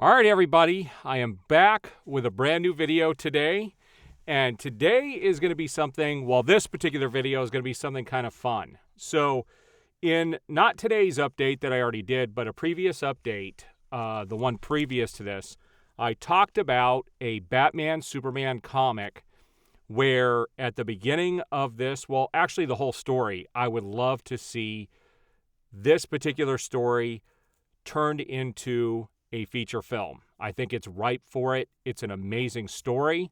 All right, everybody, I am back with a brand new video today. And today is going to be something, well, this particular video is going to be something kind of fun. So in not today's update that I already did, but a previous update, the one previous to this, I talked about a Batman Superman comic where at the beginning of this, well, actually the whole story, I would love to see this particular story turned into a feature film. I think it's ripe for it. It's an amazing story.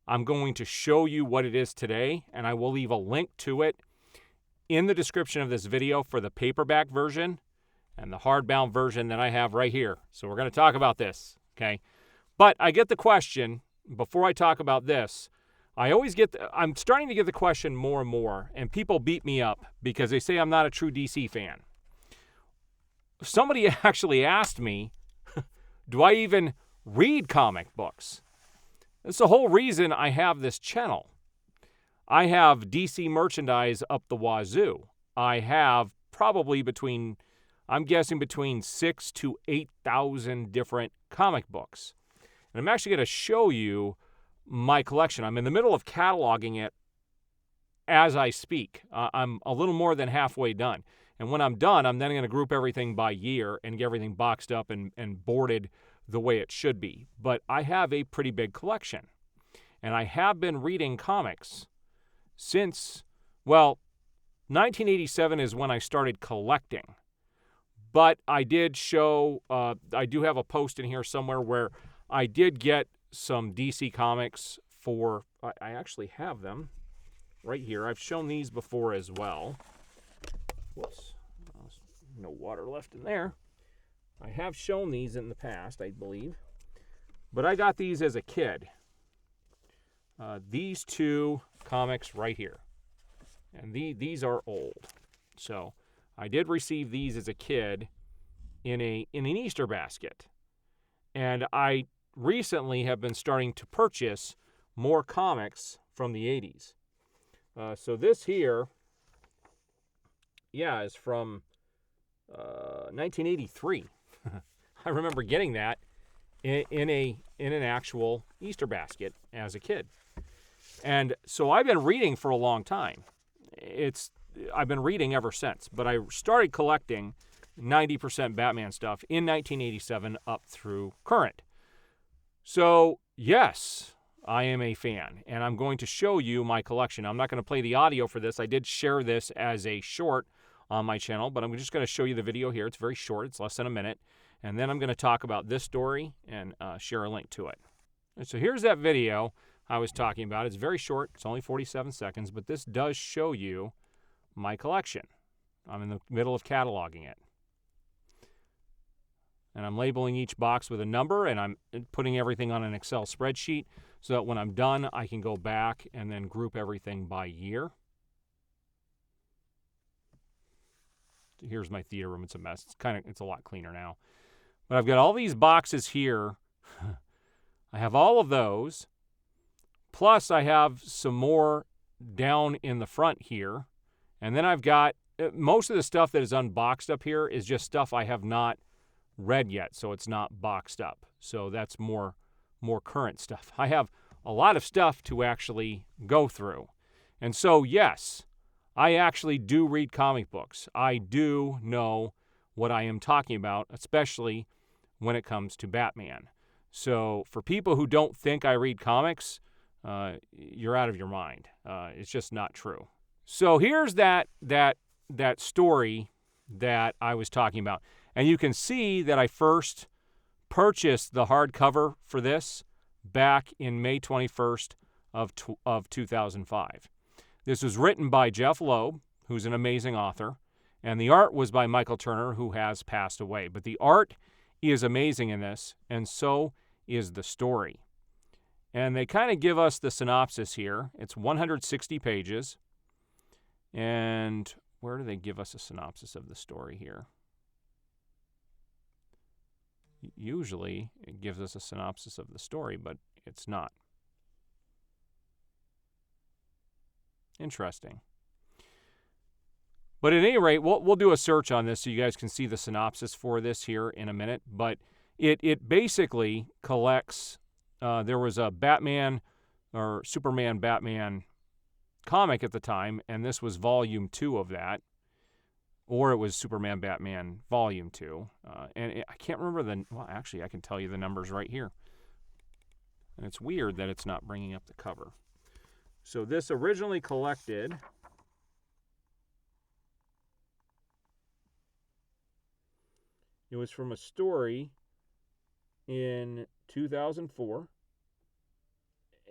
I'm going to show you what it is today, and I will leave a link to it in the description of this video for the paperback version and the hardbound version that I have right here. So we're going to talk about this, okay? But I get the question, before I talk about this, I'm starting to get the question more and more, and people beat me up because they say I'm not a true DC fan. Somebody actually asked me, do I even read comic books? That's the whole reason I have this channel. I have DC merchandise up the wazoo. I have probably between 6,000 to 8,000 different comic books. And I'm actually going to show you my collection. I'm in the middle of cataloging it as I speak. I'm a little more than halfway done. And when I'm done, I'm then going to group everything by year and get everything boxed up and boarded the way it should be. But I have a pretty big collection. And I have been reading comics since, well, 1987 is when I started collecting. But I did show, I do have a post in here somewhere where I did get some DC comics for, I actually have them right here. I've shown these before as well. Whoops, no water left in there. I have shown these in the past, I believe. But I got these as a kid. These two comics right here. And these are old. So I did receive these as a kid in an Easter basket. And I recently have been starting to purchase more comics from the 80s. So this here, yeah, is from 1983. I remember getting that in an actual Easter basket as a kid. And so I've been reading for a long time. I've been reading ever since, but I started collecting 90% Batman stuff in 1987 up through current. So, yes, I am a fan, and I'm going to show you my collection. I'm not going to play the audio for this. I did share this as a short on my channel, but I'm just going to show you the video here. It's very short. It's less than a minute. And then I'm going to talk about this story and share a link to it. And so here's that video I was talking about. It's very short. It's only 47 seconds, but this does show you my collection. I'm in the middle of cataloging it. And I'm labeling each box with a number, and I'm putting everything on an Excel spreadsheet so that when I'm done, I can go back and then group everything by year. Here's my theater room. It's a mess. It's a lot cleaner now. But I've got all these boxes here. I have all of those. Plus, I have some more down in the front here. And then I've got most of the stuff that is unboxed up here is just stuff I have not read yet, so it's not boxed up. So that's more current stuff. I have a lot of stuff to actually go through. And so, yes, I actually do read comic books. I do know what I am talking about, especially when it comes to Batman. So for people who don't think I read comics, you're out of your mind. It's just not true. So here's that story that I was talking about. And you can see that I first purchased the hardcover for this back in May 21st of 2005. This was written by Jeff Loeb, who's an amazing author, and the art was by Michael Turner, who has passed away. But the art is amazing in this, and so is the story. And they kind of give us the synopsis here. It's 160 pages. And where do they give us a synopsis of the story here? Usually it gives us a synopsis of the story, but it's not. Interesting. But at any rate, we'll do a search on this so you guys can see the synopsis for this here in a minute. But It basically collects, there was a Batman or Superman Batman comic at the time, and this was volume 2 of that, or it was Superman Batman volume 2. I can't remember well, actually, I can tell you the numbers right here. And it's weird that it's not bringing up the cover. So this originally collected, it was from a story in 2004,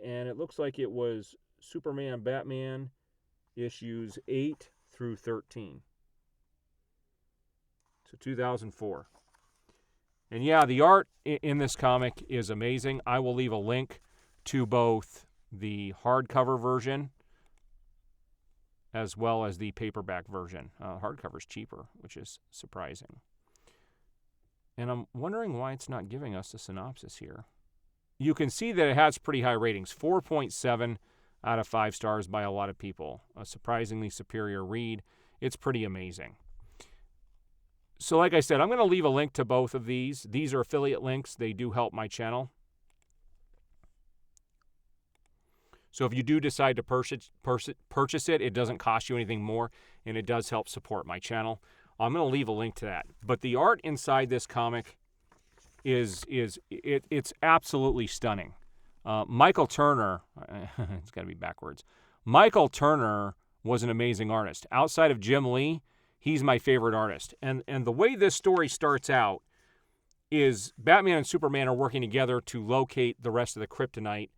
and it looks like it was Superman Batman issues 8 through 13. So 2004. And yeah, the art in this comic is amazing. I will leave a link to both the hardcover version as well as the paperback version. Hardcover is cheaper, which is surprising. And I'm wondering why it's not giving us the synopsis here. You can see that it has pretty high ratings, 4.7 out of 5 stars by a lot of people. A surprisingly superior read. It's pretty amazing. So like I said, I'm going to leave a link to both of these. These are affiliate links. They do help my channel. So if you do decide to purchase it, it doesn't cost you anything more, and it does help support my channel. I'm going to leave a link to that. But the art inside this comic it's absolutely stunning. Michael Turner, it's got to be backwards. Michael Turner was an amazing artist. Outside of Jim Lee, he's my favorite artist. And the way this story starts out is Batman and Superman are working together to locate the rest of the kryptonite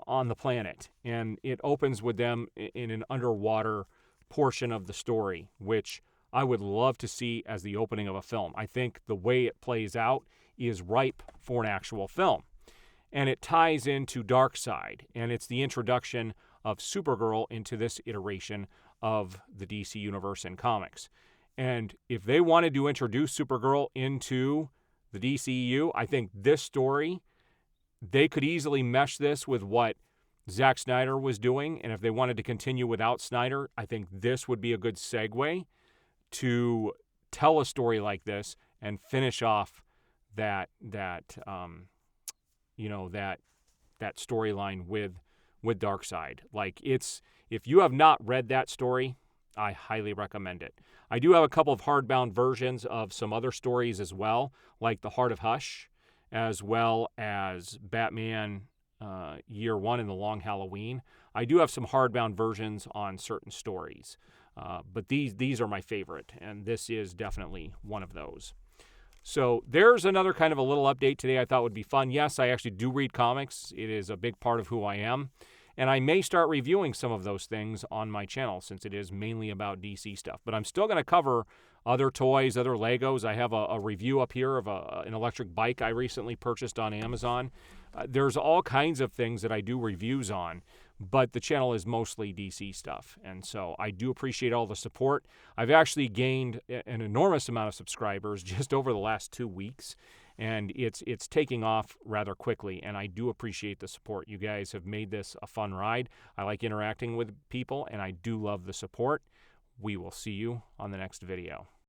on the planet. And it opens with them in an underwater portion of the story, which I would love to see as the opening of a film. I think the way it plays out is ripe for an actual film. And it ties into Darkseid, and it's the introduction of Supergirl into this iteration of the DC Universe in comics. And if they wanted to introduce Supergirl into the DCEU, I think this story, they could easily mesh this with what Zack Snyder was doing. And if they wanted to continue without Snyder, I think this would be a good segue to tell a story like this and finish off that storyline with Darkseid. Like, it's, if you have not read that story, I highly recommend it. I do have a couple of hardbound versions of some other stories as well, like The Heart of Hush, as well as Batman Year One and The Long Halloween. I do have some hardbound versions on certain stories, but these are my favorite, and this is definitely one of those. So there's another kind of a little update today I thought would be fun. Yes, I actually do read comics. It is a big part of who I am. And I may start reviewing some of those things on my channel since it is mainly about DC stuff. But I'm still going to cover other toys, other Legos. I have a review up here of an electric bike I recently purchased on Amazon. There's all kinds of things that I do reviews on, but the channel is mostly DC stuff. And so I do appreciate all the support. I've actually gained an enormous amount of subscribers just over the last 2 weeks. And it's taking off rather quickly, and I do appreciate the support. You guys have made this a fun ride. I like interacting with people, and I do love the support. We will see you on the next video.